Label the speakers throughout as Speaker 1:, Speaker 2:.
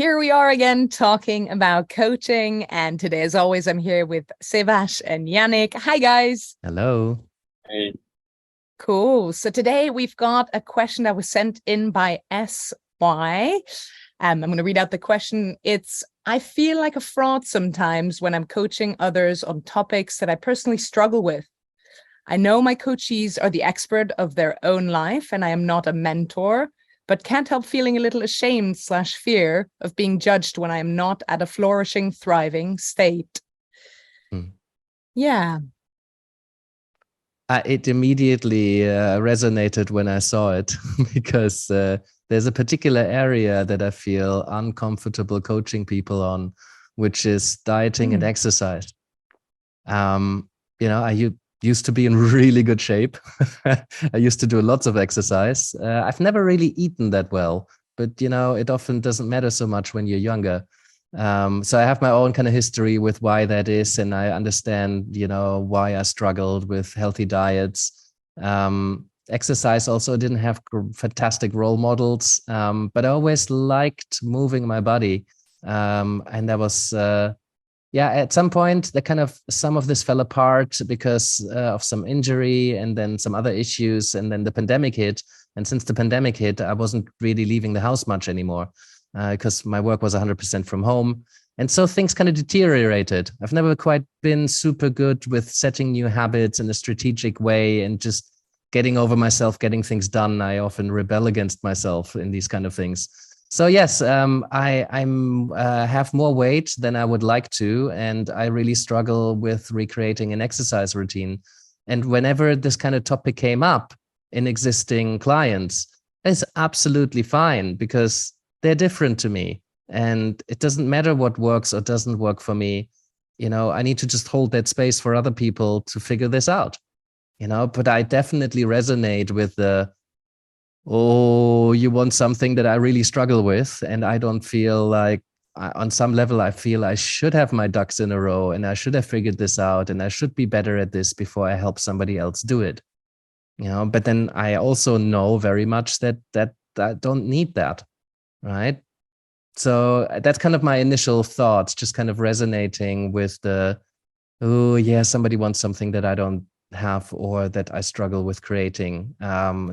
Speaker 1: Here we are again talking about coaching. And today, as always, I'm here with Sevash and Yannick. Hi, guys.
Speaker 2: Hello.
Speaker 3: Hey.
Speaker 1: Cool. So today we've got a question that was sent in by SY. I'm going to read out the question. I feel like a fraud sometimes when I'm coaching others on topics that I personally struggle with. I know my coachees are the expert of their own life and I am not a mentor, but can't help feeling a little ashamed/fear of being judged when I am not at a flourishing, thriving state. Yeah.
Speaker 2: It immediately resonated when I saw it because there's a particular area that I feel uncomfortable coaching people on, which is dieting and exercise. I used to be in really good shape. I used to do lots of exercise. I've never really eaten that well, but it often doesn't matter so much when you're younger. So I have my own kind of history with why that is, and I understand, why I struggled with healthy diets. Exercise also didn't have fantastic role models, but I always liked moving my body. And that was, at some point, some of this fell apart because of some injury and then some other issues. And then the pandemic hit. And since the pandemic hit, I wasn't really leaving the house much anymore because my work was 100% from home. And so things kind of deteriorated. I've never quite been super good with setting new habits in a strategic way and just getting over myself, getting things done. I often rebel against myself in these kind of things. So yes, I have more weight than I would like to, and I really struggle with recreating an exercise routine. And whenever this kind of topic came up in existing clients, it's absolutely fine because they're different to me. And it doesn't matter what works or doesn't work for me. I need to just hold that space for other people to figure this out. But I definitely resonate with you want something that I really struggle with. And I don't feel like, on some level, I feel I should have my ducks in a row and I should have figured this out and I should be better at this before I help somebody else do it. But then I also know very much that I don't need that. Right. So that's kind of my initial thoughts, just kind of resonating with somebody wants something that I don't have or that I struggle with creating.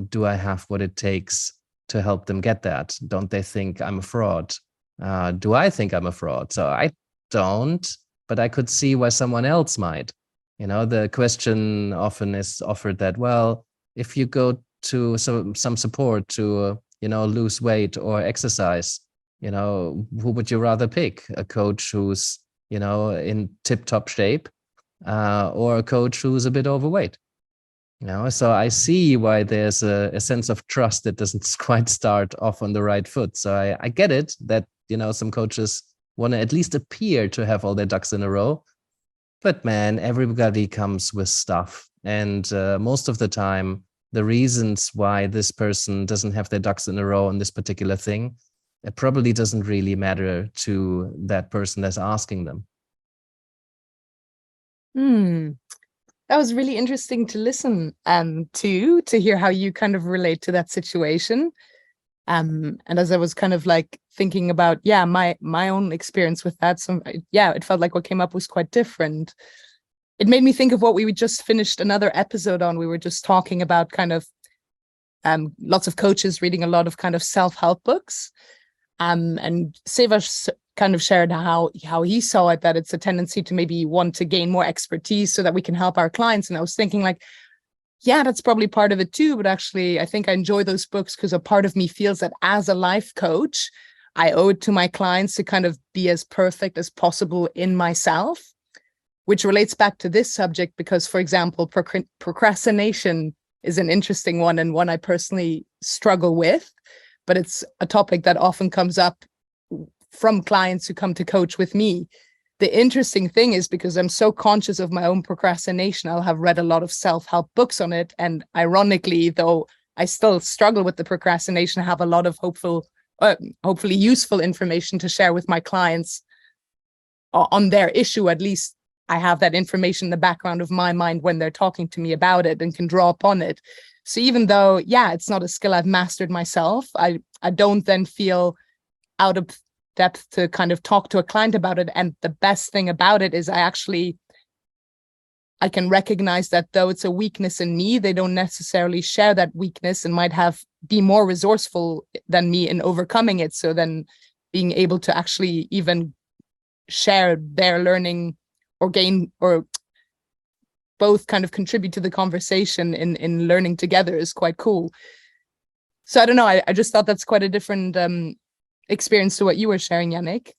Speaker 2: Do I have what it takes to help them get that? Don't they think I'm a fraud? Do I think I'm a fraud? So I don't, but I could see why someone else might. The question often is offered that, well, if you go to some support to lose weight or exercise, who would you rather pick? A coach who's, in tip-top shape or a coach who's a bit overweight? So I see why there's a sense of trust that doesn't quite start off on the right foot. So I get it that, some coaches want to at least appear to have all their ducks in a row. But man, everybody comes with stuff. And most of the time, the reasons why this person doesn't have their ducks in a row on this particular thing, it probably doesn't really matter to that person that's asking them.
Speaker 1: That was really interesting to listen to hear how you kind of relate to that situation. And as I was kind of like thinking about, my own experience with that, it felt like what came up was quite different. It made me think of what we just finished another episode on. We were just talking about kind of lots of coaches reading a lot of kind of self-help books. And Sevash kind of shared how he saw it, that it's a tendency to maybe want to gain more expertise so that we can help our clients. And I was thinking like, yeah, that's probably part of it too. But actually, I think I enjoy those books because a part of me feels that as a life coach, I owe it to my clients to kind of be as perfect as possible in myself, which relates back to this subject because, for example, procrastination is an interesting one and one I personally struggle with, but it's a topic that often comes up from clients who come to coach with me. The interesting thing is because I'm so conscious of my own procrastination, I'll have read a lot of self-help books on it. And ironically, though I still struggle with the procrastination, I have a lot of hopefully useful information to share with my clients on their issue. At least I have that information in the background of my mind when they're talking to me about it and can draw upon it. So even though, it's not a skill I've mastered myself, I don't then feel out of depth to kind of talk to a client about it. And the best thing about it is I can recognize that though it's a weakness in me, they don't necessarily share that weakness and might be more resourceful than me in overcoming it. So then being able to actually even share their learning or gain or both kind of contribute to the conversation in learning together is quite cool. So I don't know, I just thought that's quite a different experience to what you were sharing, Yannick.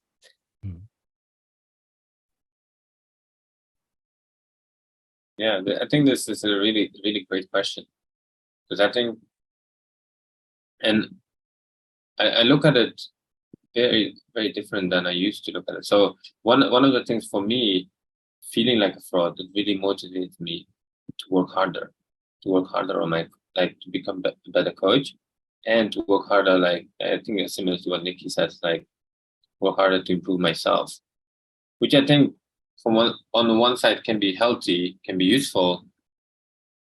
Speaker 3: Yeah, I think this is a really, really great question, because I think, and I look at it very, very different than I used to look at it. So one of the things for me, feeling like a fraud, that really motivates me to work harder on to become a better coach, and to work harder, like I think it's similar to what Nikki says, like work harder to improve myself, which I think on the one side can be healthy, can be useful,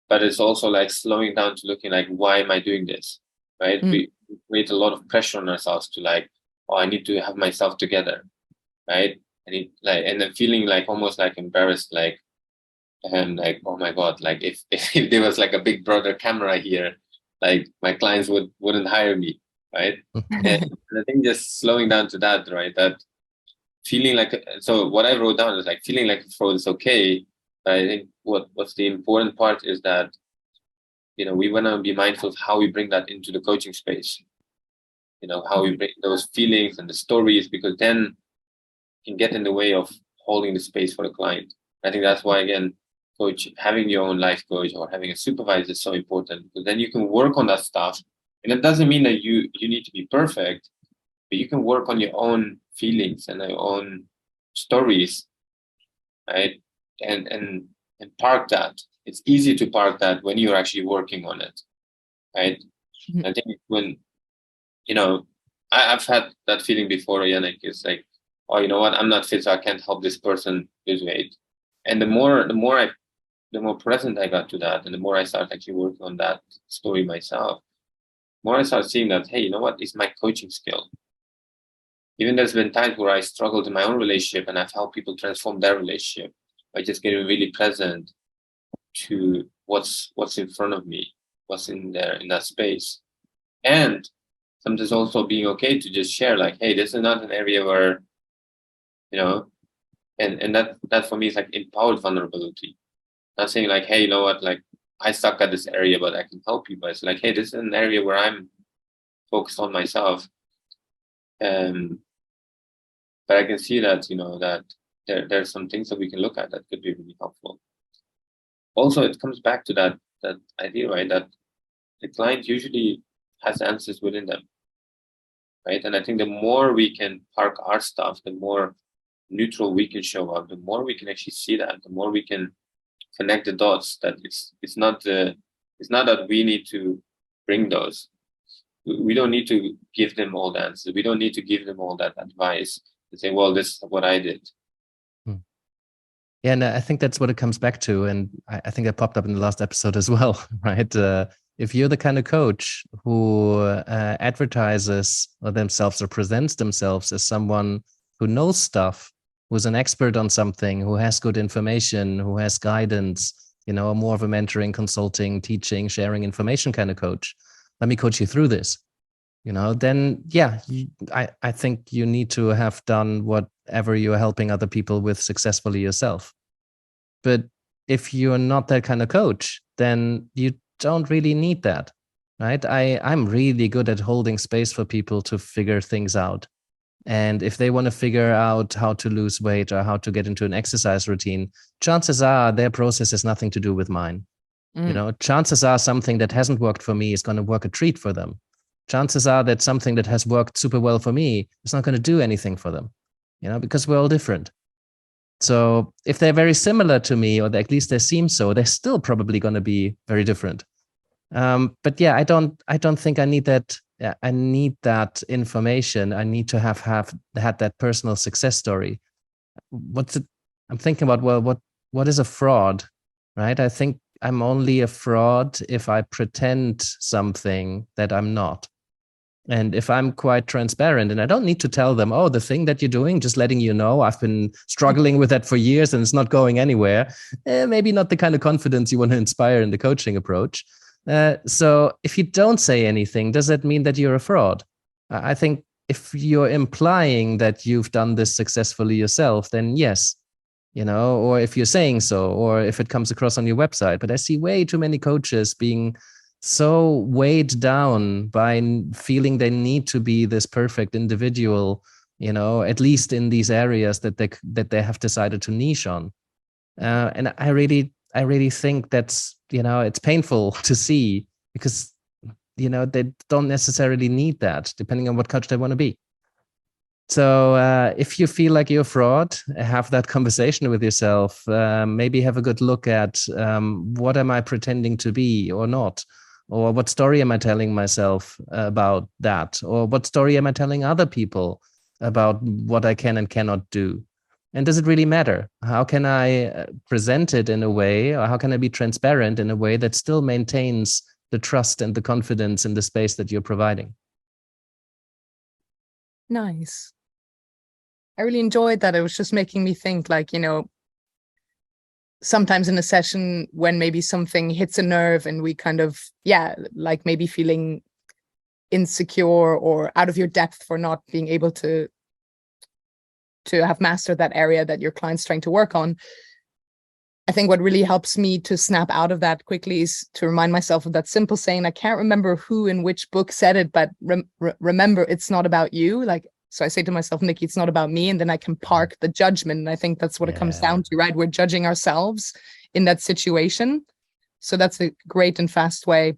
Speaker 3: but it's also like slowing down to looking like, why am I doing this? Right? We create a lot of pressure on ourselves to like, oh, I need to have myself together, right? And then feeling like almost like embarrassed, like, and like, oh my God, like if there was like a big brother camera here, like my clients wouldn't hire me, right? And I think just slowing down to that, right? That feeling like, so what I wrote down is like feeling like a fraud is okay. But I think what's the important part is that, we want to be mindful of how we bring that into the coaching space. How we bring those feelings and the stories, because then it can get in the way of holding the space for the client. I think that's why, again, having your own life coach or having a supervisor is so important, because then you can work on that stuff. And it doesn't mean that you need to be perfect, but you can work on your own feelings and your own stories, right? And park that. It's easy to park that when you're actually working on it, right? I think when, I've had that feeling before, Yannick, it's like, oh, you know what, I'm not fit, so I can't help this person lose weight. And the more present I got to that, and the more I start actually working on that story myself, the more I start seeing that, hey, you know what, it's my coaching skill. Even there's been times where I struggled in my own relationship, and I've helped people transform their relationship by just getting really present to what's in front of me, what's in there in that space. And sometimes also being okay to just share, like, hey, this is not an area where, and that for me is like empowered vulnerability. Not saying like, hey, you know what, like I suck at this area, but I can help you. But it's like, hey, this is an area where I'm focused on myself. But I can see that, that there's some things that we can look at that could be really helpful. Also, it comes back to that idea, right, that the client usually has answers within them, right? And I think the more we can park our stuff, the more neutral we can show up, the more we can actually see that, the more we can connect the dots, that it's not that we need to bring those. We don't need to give them all the answers. We don't need to give them all that advice and say, well, this is what I did.
Speaker 2: Yeah, and I think that's what it comes back to. And I think that popped up in the last episode as well, right? If you're the kind of coach who advertises themselves or presents themselves as someone who knows stuff, who's an expert on something, who has good information, who has guidance, more of a mentoring, consulting, teaching, sharing information kind of coach, let me coach you through this. Then yeah, I think you need to have done whatever you're helping other people with successfully yourself. But if you're not that kind of coach, then you don't really need that, right? I'm really good at holding space for people to figure things out. And if they want to figure out how to lose weight or how to get into an exercise routine, chances are their process has nothing to do with mine. Chances are something that hasn't worked for me is going to work a treat for them. Chances are that something that has worked super well for me is not going to do anything for them, because we're all different. So if they're very similar to me, or at least they seem so, they're still probably going to be very different. But yeah, I don't think I need that. I need that information. I need to have had that personal success story. I'm thinking about, well, what is a fraud, right? I think I'm only a fraud if I pretend something that I'm not. And if I'm quite transparent, and I don't need to tell them, oh, the thing that you're doing, just letting you know, I've been struggling with that for years and it's not going anywhere. Maybe not the kind of confidence you want to inspire in the coaching approach. So if you don't say anything, does that mean that you're a fraud? I think if you're implying that you've done this successfully yourself, then yes, or if you're saying so, or if it comes across on your website. But I see way too many coaches being so weighed down by feeling they need to be this perfect individual, at least in these areas that they have decided to niche on. And I really think that's, it's painful to see, because, they don't necessarily need that, depending on what coach they want to be. So if you feel like you're a fraud, have that conversation with yourself. Maybe have a good look at what am I pretending to be or not? Or what story am I telling myself about that? Or what story am I telling other people about what I can and cannot do? And does it really matter? How can I present it in a way, or how can I be transparent in a way that still maintains the trust and the confidence in the space that you're providing?
Speaker 1: Nice. I really enjoyed that. It was just making me think, like, sometimes in a session when maybe something hits a nerve and we kind of, like maybe feeling insecure or out of your depth for not being able to have mastered that area that your client's trying to work on. I think what really helps me to snap out of that quickly is to remind myself of that simple saying. I can't remember who in which book said it, but remember, it's not about you. Like, so I say to myself, Nikki, it's not about me. And then I can park the judgment. And I think that's what it comes down to, right? We're judging ourselves in that situation. So that's a great and fast way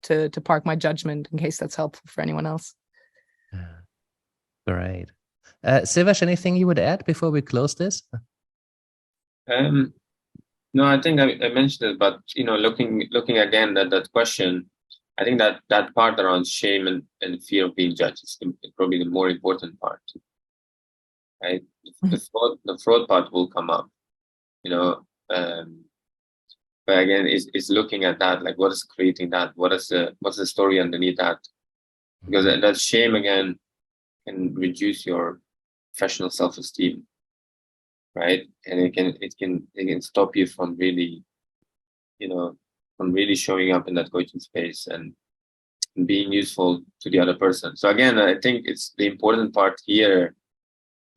Speaker 1: to park my judgment, in case that's helpful for anyone else.
Speaker 2: Great. Sivash, anything you would add before we close this?
Speaker 3: No, I think I mentioned it, but looking again at that question, I think that part around shame and fear of being judged is probably the more important part, right? The fraud part will come up, but again, it's looking at that, like what is creating that, what's the story underneath that, because that shame again can reduce your professional self-esteem, right? And it can stop you from really, from really showing up in that coaching space and being useful to the other person. So again, I think it's the important part here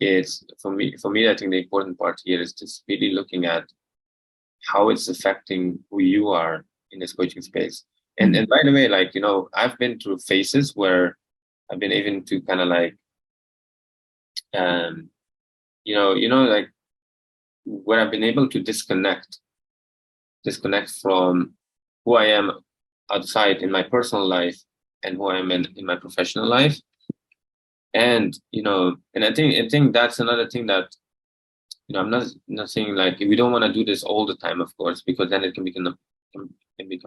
Speaker 3: is for me, I think the important part here is just really looking at how it's affecting who you are in this coaching space. And by the way, like, I've been through phases where I've been able to kind of like, like where I've been able to disconnect from who I am outside in my personal life and who I am in my professional life. And, and I think that's another thing that, I'm not saying like we don't want to do this all the time, of course, because then it can become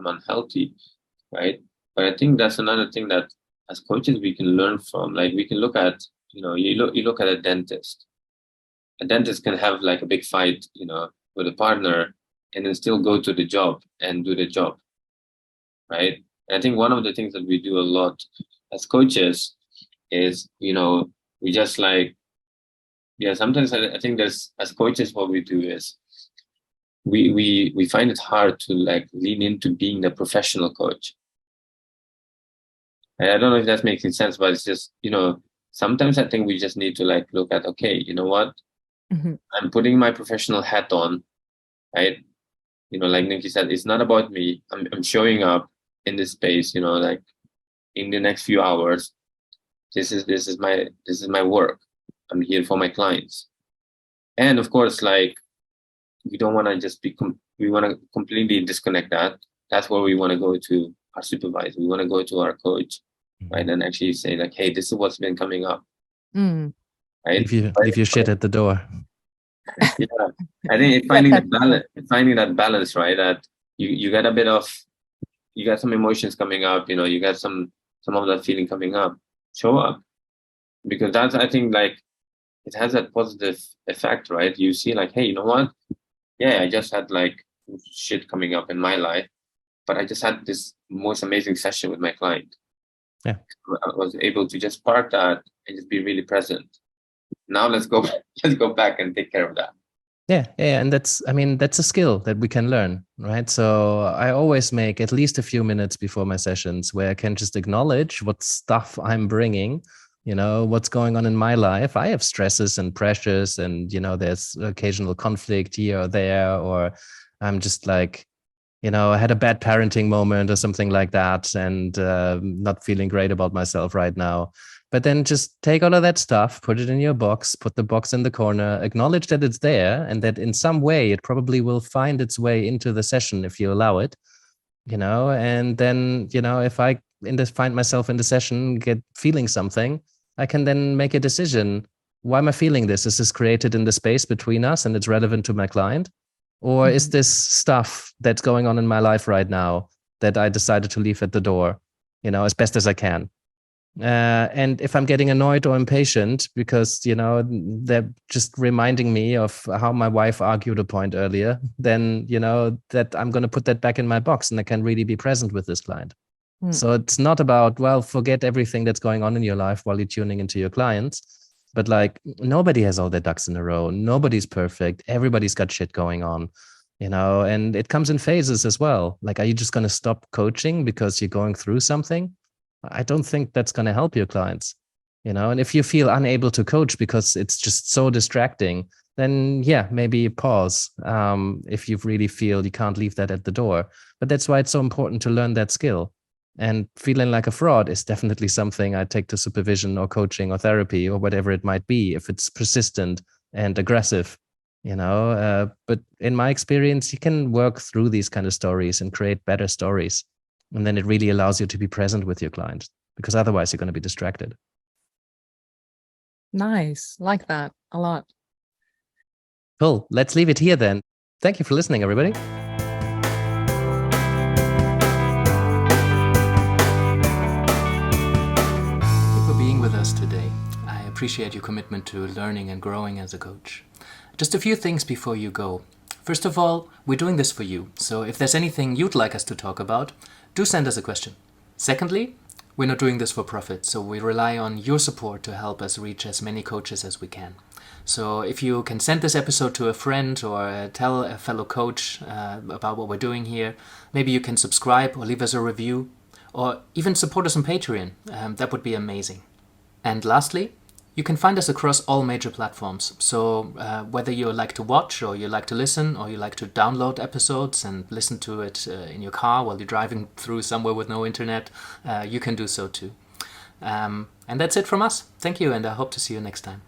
Speaker 3: unhealthy, right? But I think that's another thing that as coaches we can learn from. Like we can look at, you look at a dentist. A dentist can have like a big fight, with a partner, and then still go to the job and do the job, right? And I think one of the things that we do a lot as coaches is, we just like, sometimes I think there's, as coaches, what we do is we find it hard to like lean into being the professional coach. And I don't know if that's making sense, but it's just, sometimes I think we just need to like look at, okay, you know what? I'm putting my professional hat on, right? Like Nikki said, it's not about me. I'm showing up in this space, like in the next few hours. This is my work. I'm here for my clients. And of course, like we don't want to just we want to completely disconnect that. That's where we want to go to our supervisor. We want to go to our coach, right? And actually say like, hey, this is what's been coming up. Right?
Speaker 2: Leave your shit at the door.
Speaker 3: Yeah, I think it's finding that balance, right? That you got you got some emotions coming up, you got some of that feeling coming up. Show up, because that's, I think, like it has that positive effect, right? You see, like, hey, you know what? Yeah, I just had like shit coming up in my life, but I just had this most amazing session with my client.
Speaker 2: Yeah.
Speaker 3: I was able to just park that and just be really present. Now let's go back and take care of that.
Speaker 2: Yeah, and that's a skill that we can learn, right? So I always make at least a few minutes before my sessions where I can just acknowledge what stuff I'm bringing, what's going on in my life. I have stresses and pressures, and there's occasional conflict here or there, or I'm just like, I had a bad parenting moment or something like that, and not feeling great about myself right now. But then just take all of that stuff, put it in your box, put the box in the corner, acknowledge that it's there, and that in some way it probably will find its way into the session if you allow it, and then, if I find myself in the session, get feeling something, I can then make a decision. Why am I feeling this? Is this created in the space between us and it's relevant to my client? Or is this stuff that's going on in my life right now that I decided to leave at the door, as best as I can? And if I'm getting annoyed or impatient because, they're just reminding me of how my wife argued a point earlier, then, that I'm going to put that back in my box and I can really be present with this client. So it's not about, forget everything that's going on in your life while you're tuning into your clients. But like, nobody has all their ducks in a row. Nobody's perfect. Everybody's got shit going on, and it comes in phases as well. Like, are you just going to stop coaching because you're going through something? I don't think that's going to help your clients, and if you feel unable to coach because it's just so distracting, then yeah, maybe pause if you really feel you can't leave that at the door. But that's why it's so important to learn that skill. And feeling like a fraud is definitely something I take to supervision or coaching or therapy or whatever it might be, if it's persistent and aggressive, but in my experience, you can work through these kind of stories and create better stories. And then it really allows you to be present with your client, because otherwise you're going to be distracted.
Speaker 1: Nice. Like that a lot.
Speaker 2: Cool. Let's leave it here then. Thank you for listening, everybody.
Speaker 4: Thank you for being with us today. I appreciate your commitment to learning and growing as a coach. Just a few things before you go. First of all, we're doing this for you. So if there's anything you'd like us to talk about, do send us a question. Secondly, we're not doing this for profit, so we rely on your support to help us reach as many coaches as we can. So if you can send this episode to a friend or tell a fellow coach about what we're doing here, maybe you can subscribe or leave us a review, or even support us on Patreon. That would be amazing. And lastly, you can find us across all major platforms. So whether you like to watch or you like to listen or you like to download episodes and listen to it in your car while you're driving through somewhere with no internet, you can do so too. And that's it from us. Thank you, and I hope to see you next time.